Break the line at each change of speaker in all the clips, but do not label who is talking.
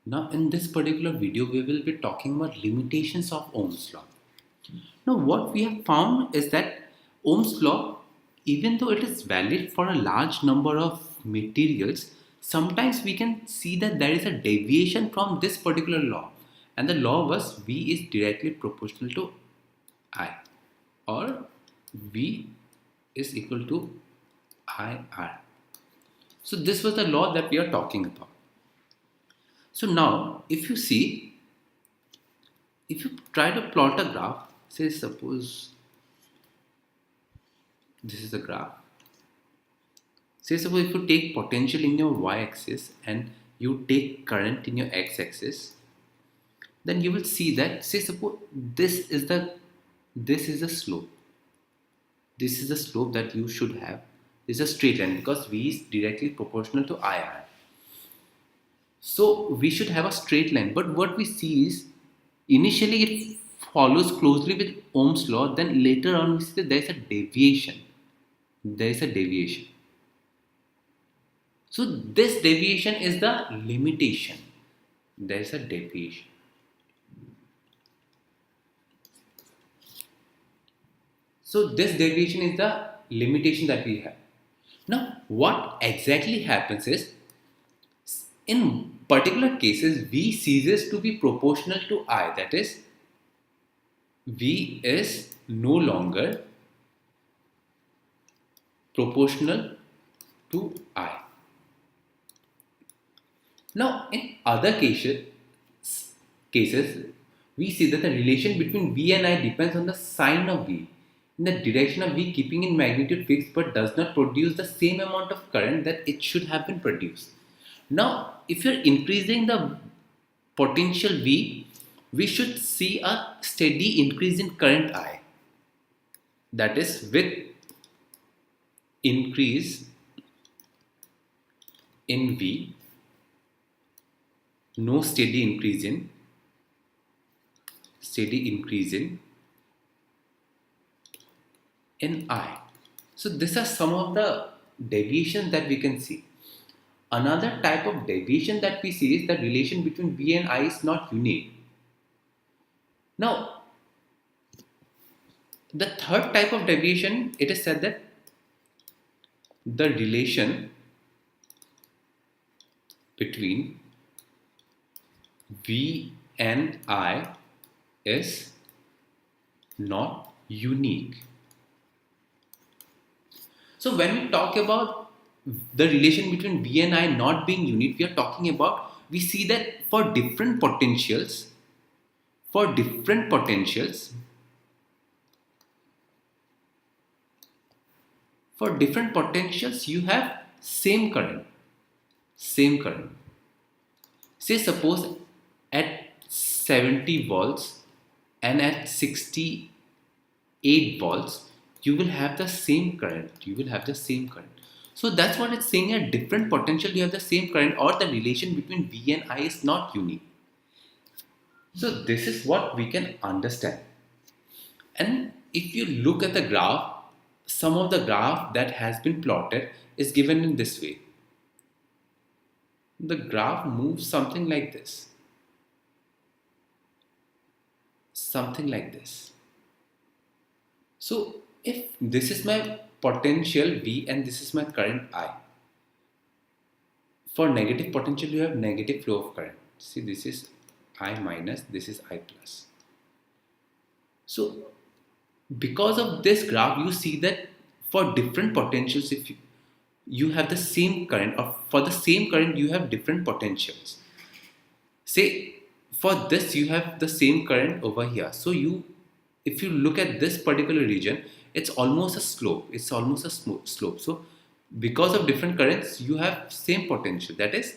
Now in this particular video we will be talking about limitations of Ohm's law. Now what we have found is that Ohm's law, even though it is valid for a large number of materials, sometimes we can see that there is a deviation from this particular law, and the law was V is directly proportional to I, or V is equal to IR. So this was the law that we are talking about. So now if you see, if you try to plot a graph, say suppose this is a graph. Say suppose if you take potential in your y-axis and you take current in your x-axis, then you will see that, say suppose this is a slope. This is the slope that you should have. This is a straight line because V is directly proportional to IR. So we should have a straight line, but what we see is initially it follows closely with Ohm's law, then later on we see that there is a deviation. There is a deviation. So this deviation is the limitation. There is a deviation. So this deviation is the limitation that we have. Now what exactly happens is, in particular cases, V ceases to be proportional to I. That is, V is no longer proportional to I. Now, in other cases, we see that the relation between V and I depends on the sign of V. In the direction of V keeping in magnitude fixed but does not produce the same amount of current that it should have been produced. Now, if you're increasing the potential V, we should see a steady increase in current I. That is, with increase in V, no steady increase in I. So these are some of the deviations that we can see. Another type of deviation that we see is the relation between V and I is not unique. Now, the third type of deviation, it is said that the relation between V and I is not unique. So when we talk about the relation between V and I not being unique, we are talking about, we see that for different potentials, you have same current. Say suppose at 70 volts and at 68 volts, you will have the same current. So that's what it's saying, at different potential you have the same current, or the relation between V and I is not unique. So this is what we can understand. And if you look at the graph, some of the graph that has been plotted is given in this way. The graph moves something like this. So if this is my potential V and this is my current I, for negative potential you have negative flow of current. See, this is I minus, this is I plus. So because of this graph, you see that for different potentials, if you have the same current, or for the same current you have different potentials. Say for this you have the same current over here. So if you look at this particular region, it's almost a slope. So because of different currents, you have same potential. That is,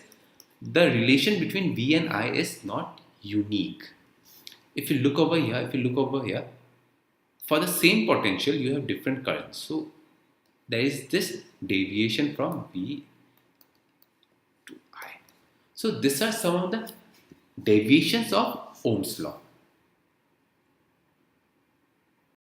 the relation between V and I is not unique. If you look over here, for the same potential, you have different currents. So there is this deviation from V to I. So these are some of the deviations of Ohm's law.